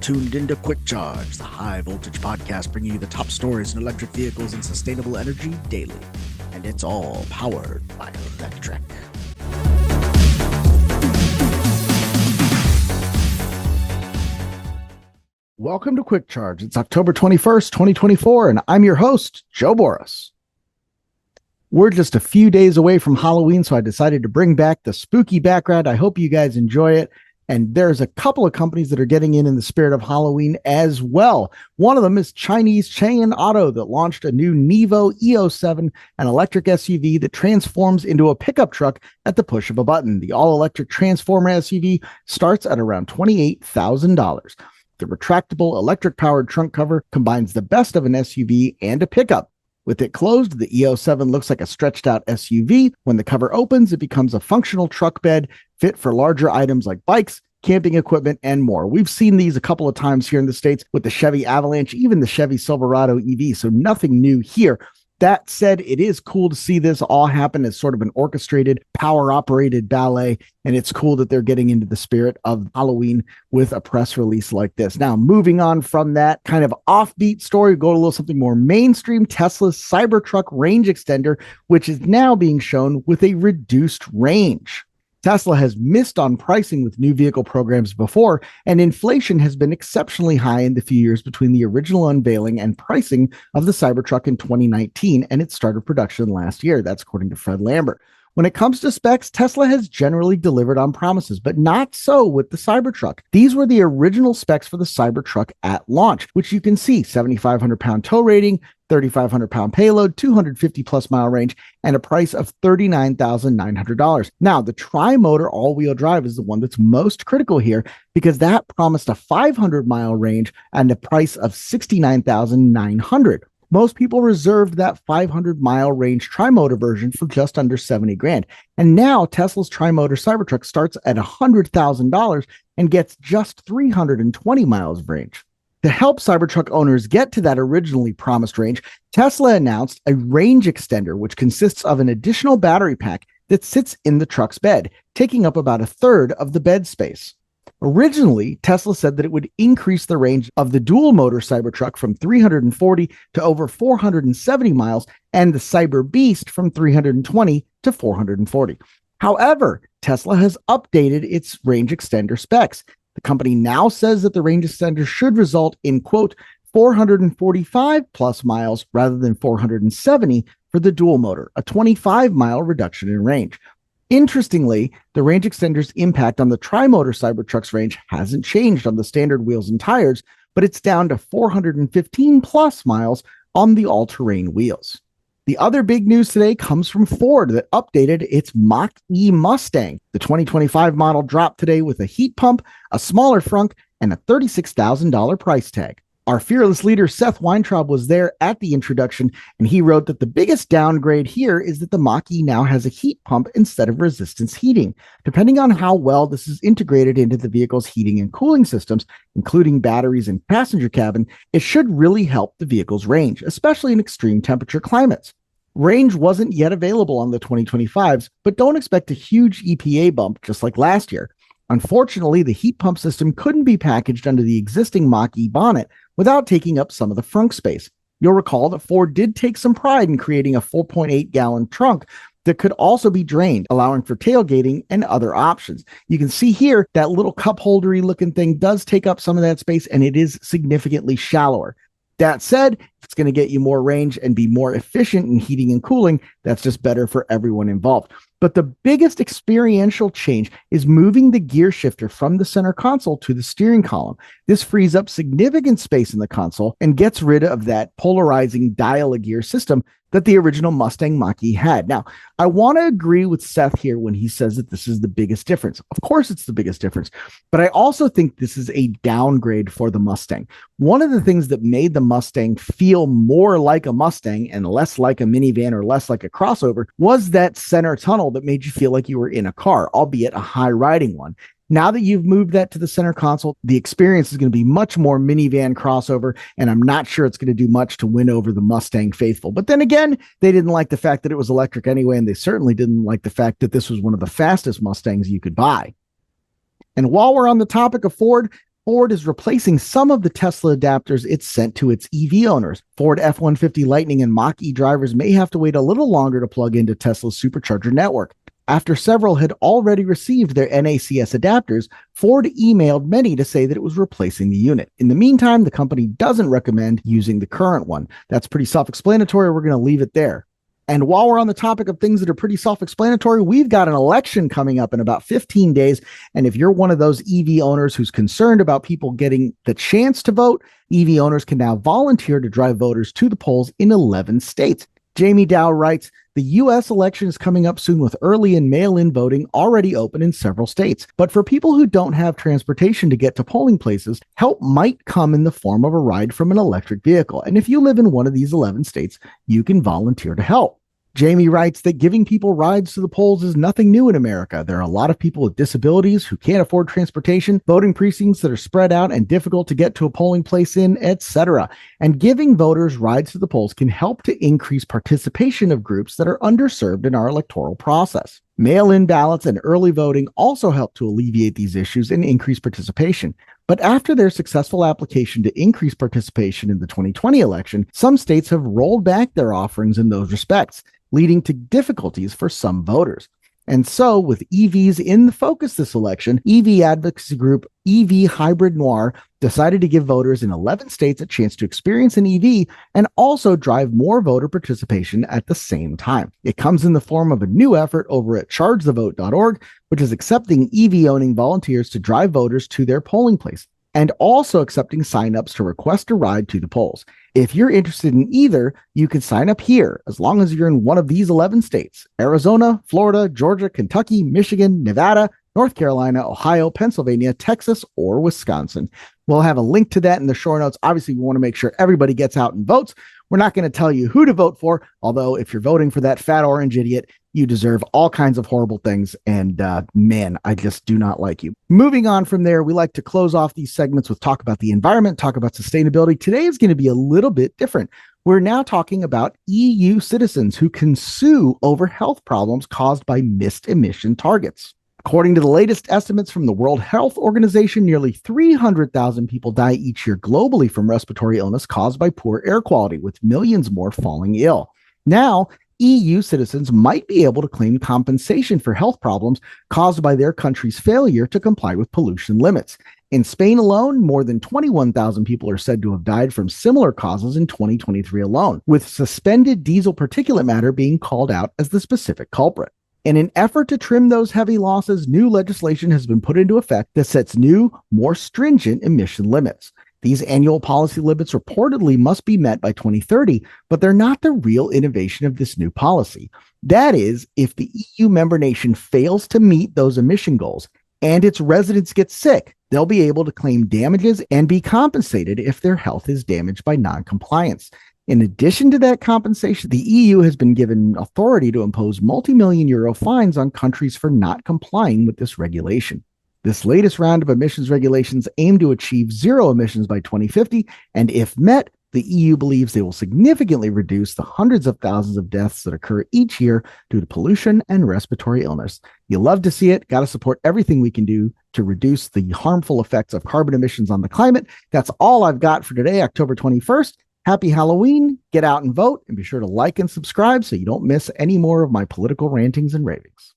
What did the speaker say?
tuned into Quick Charge, the high voltage podcast bringing you the top stories in electric vehicles and sustainable energy daily. And it's all powered by Electrek. Welcome to Quick Charge. It's October 21st, 2024, and I'm your host, Joe Boris. We're just a few days away from Halloween, so I decided to bring back the spooky background. I hope you guys enjoy it. And there's a couple of companies that are getting in the spirit of Halloween as well. One of them is Chinese Chang'an Auto that launched a new Nevo EO7, an electric SUV that transforms into a pickup truck at the push of a button. The all-electric Transformer SUV starts at around $28,000. The retractable electric-powered trunk cover combines the best of an SUV and a pickup. With it closed, the EO7 looks like a stretched-out SUV. When the cover opens, it becomes a functional truck bed fit for larger items like bikes, camping equipment, and more. We've seen these a couple of times here in the States with the Chevy Avalanche, even the Chevy Silverado EV, so nothing new here. That said, it is cool to see this all happen as sort of an orchestrated, power-operated ballet, and it's cool that they're getting into the spirit of Halloween with a press release like this. Now, moving on from that kind of offbeat story, go to a little something more mainstream. Tesla's Cybertruck range extender, which is now being shown with a reduced range. Tesla has missed on pricing with new vehicle programs before, and inflation has been exceptionally high in the few years between the original unveiling and pricing of the Cybertruck in 2019 and its start of production last year. That's according to Fred Lambert. When it comes to specs, Tesla has generally delivered on promises, but not so with the Cybertruck. These were the original specs for the Cybertruck at launch, which you can see: 7,500 pound tow rating, 3,500 pound payload, 250 plus mile range, and a price of $39,900. Now, the tri-motor all-wheel drive is the one that's most critical here because that promised a 500 mile range and a price of $69,900. Most people reserved that 500 mile range tri-motor version for just under 70 grand. And now Tesla's tri-motor Cybertruck starts at $100,000 and gets just 320 miles of range. To help Cybertruck owners get to that originally promised range, Tesla announced a range extender, which consists of an additional battery pack that sits in the truck's bed, taking up about a third of the bed space. Originally, Tesla said that it would increase the range of the dual-motor Cybertruck from 340 to over 470 miles and the Cyber Beast from 320 to 440. However, Tesla has updated its range extender specs. The company now says that the range extender should result in, quote, 445 plus miles rather than 470 for the dual motor, a 25-mile reduction in range. Interestingly, the range extender's impact on the tri-motor Cybertruck's range hasn't changed on the standard wheels and tires, but it's down to 415 plus miles on the all-terrain wheels. The other big news today comes from Ford that updated its Mach-E Mustang. The 2025 model dropped today with a heat pump, a smaller frunk, and a $36,000 price tag. Our fearless leader, Seth Weintraub, was there at the introduction, and he wrote that the biggest downgrade here is that the Mach-E now has a heat pump instead of resistance heating. Depending on how well this is integrated into the vehicle's heating and cooling systems, including batteries and passenger cabin, it should really help the vehicle's range, especially in extreme temperature climates. Range wasn't yet available on the 2025s, but don't expect a huge EPA bump just like last year. Unfortunately, the heat pump system couldn't be packaged under the existing Mach-E bonnet without taking up some of the frunk space. You'll recall that Ford did take some pride in creating a 4.8-gallon trunk that could also be drained, allowing for tailgating and other options. You can see here that little cup holdery looking thing does take up some of that space, and it is significantly shallower. That said, it's going to get you more range and be more efficient in heating and cooling. That's just better for everyone involved. But the biggest experiential change is moving the gear shifter from the center console to the steering column. This frees up significant space in the console and gets rid of that polarizing dial-a-gear system that the original Mustang Mach-E had. Now, I want to agree with Seth here when he says that this is the biggest difference. Of course, it's the biggest difference, but I also think this is a downgrade for the Mustang. One of the things that made the Mustang feel more like a Mustang and less like a minivan or less like a crossover was that center tunnel that made you feel like you were in a car, albeit a high-riding one. Now that you've moved that to the center console, the experience is going to be much more minivan crossover, and I'm not sure it's going to do much to win over the Mustang faithful. But then again, they didn't like the fact that it was electric anyway, and they certainly didn't like the fact that this was one of the fastest Mustangs you could buy. And while we're on the topic of Ford, Ford is replacing some of the Tesla adapters it sent to its EV owners. Ford F-150 Lightning and Mach-E drivers may have to wait a little longer to plug into Tesla's supercharger network. After several had already received their NACS adapters, Ford emailed many to say that it was replacing the unit. In the meantime, the company doesn't recommend using the current one. That's pretty self-explanatory. We're going to leave it there. And while we're on the topic of things that are pretty self-explanatory, we've got an election coming up in about 15 days. And if you're one of those EV owners who's concerned about people getting the chance to vote, EV owners can now volunteer to drive voters to the polls in 11 states. Jamie Dow writes, the U.S. election is coming up soon with early and mail-in voting already open in several states. But for people who don't have transportation to get to polling places, help might come in the form of a ride from an electric vehicle. And if you live in one of these 11 states, you can volunteer to help. Jamie writes that giving people rides to the polls is nothing new in America. There are a lot of people with disabilities who can't afford transportation, voting precincts that are spread out and difficult to get to a polling place in, etc. And giving voters rides to the polls can help to increase participation of groups that are underserved in our electoral process. Mail-in ballots and early voting also help to alleviate these issues and increase participation. But after their successful application to increase participation in the 2020 election, some states have rolled back their offerings in those respects, leading to difficulties for some voters. And so, with EVs in the focus this election, EV advocacy group EV Hybrid Noir decided to give voters in 11 states a chance to experience an EV and also drive more voter participation at the same time. It comes in the form of a new effort over at chargethevote.org, which is accepting EV-owning volunteers to drive voters to their polling place, and also accepting signups to request a ride to the polls. If you're interested in either, you can sign up here as long as you're in one of these 11 states: Arizona, Florida, Georgia, Kentucky, Michigan, Nevada, North Carolina, Ohio, Pennsylvania, Texas, or Wisconsin. We'll have a link to that in the show notes. Obviously, we want to make sure everybody gets out and votes. We're not going to tell you who to vote for, although if you're voting for that fat orange idiot, you deserve all kinds of horrible things. And man, I just do not like you. Moving on from there, we like to close off these segments with talk about the environment, talk about sustainability. Today is going to be a little bit different. We're now talking about EU citizens who can sue over health problems caused by missed emission targets. According to the latest estimates from the World Health Organization, nearly 300,000 people die each year globally from respiratory illness caused by poor air quality, with millions more falling ill. Now, EU citizens might be able to claim compensation for health problems caused by their country's failure to comply with pollution limits. In Spain alone, more than 21,000 people are said to have died from similar causes in 2023 alone, with suspended diesel particulate matter being called out as the specific culprit. In an effort to trim those heavy losses, new legislation has been put into effect that sets new, more stringent emission limits. These annual policy limits reportedly must be met by 2030, but they're not the real innovation of this new policy. That is, if the EU member nation fails to meet those emission goals and its residents get sick, they'll be able to claim damages and be compensated if their health is damaged by non-compliance. In addition to that compensation, the EU has been given authority to impose multi-million euro fines on countries for not complying with this regulation. This latest round of emissions regulations aim to achieve zero emissions by 2050, and if met, the EU believes they will significantly reduce the hundreds of thousands of deaths that occur each year due to pollution and respiratory illness. You love to see it. Got to support everything we can do to reduce the harmful effects of carbon emissions on the climate. That's all I've got for today, October 21st. Happy Halloween. Get out and vote, and be sure to like and subscribe so you don't miss any more of my political rantings and ravings.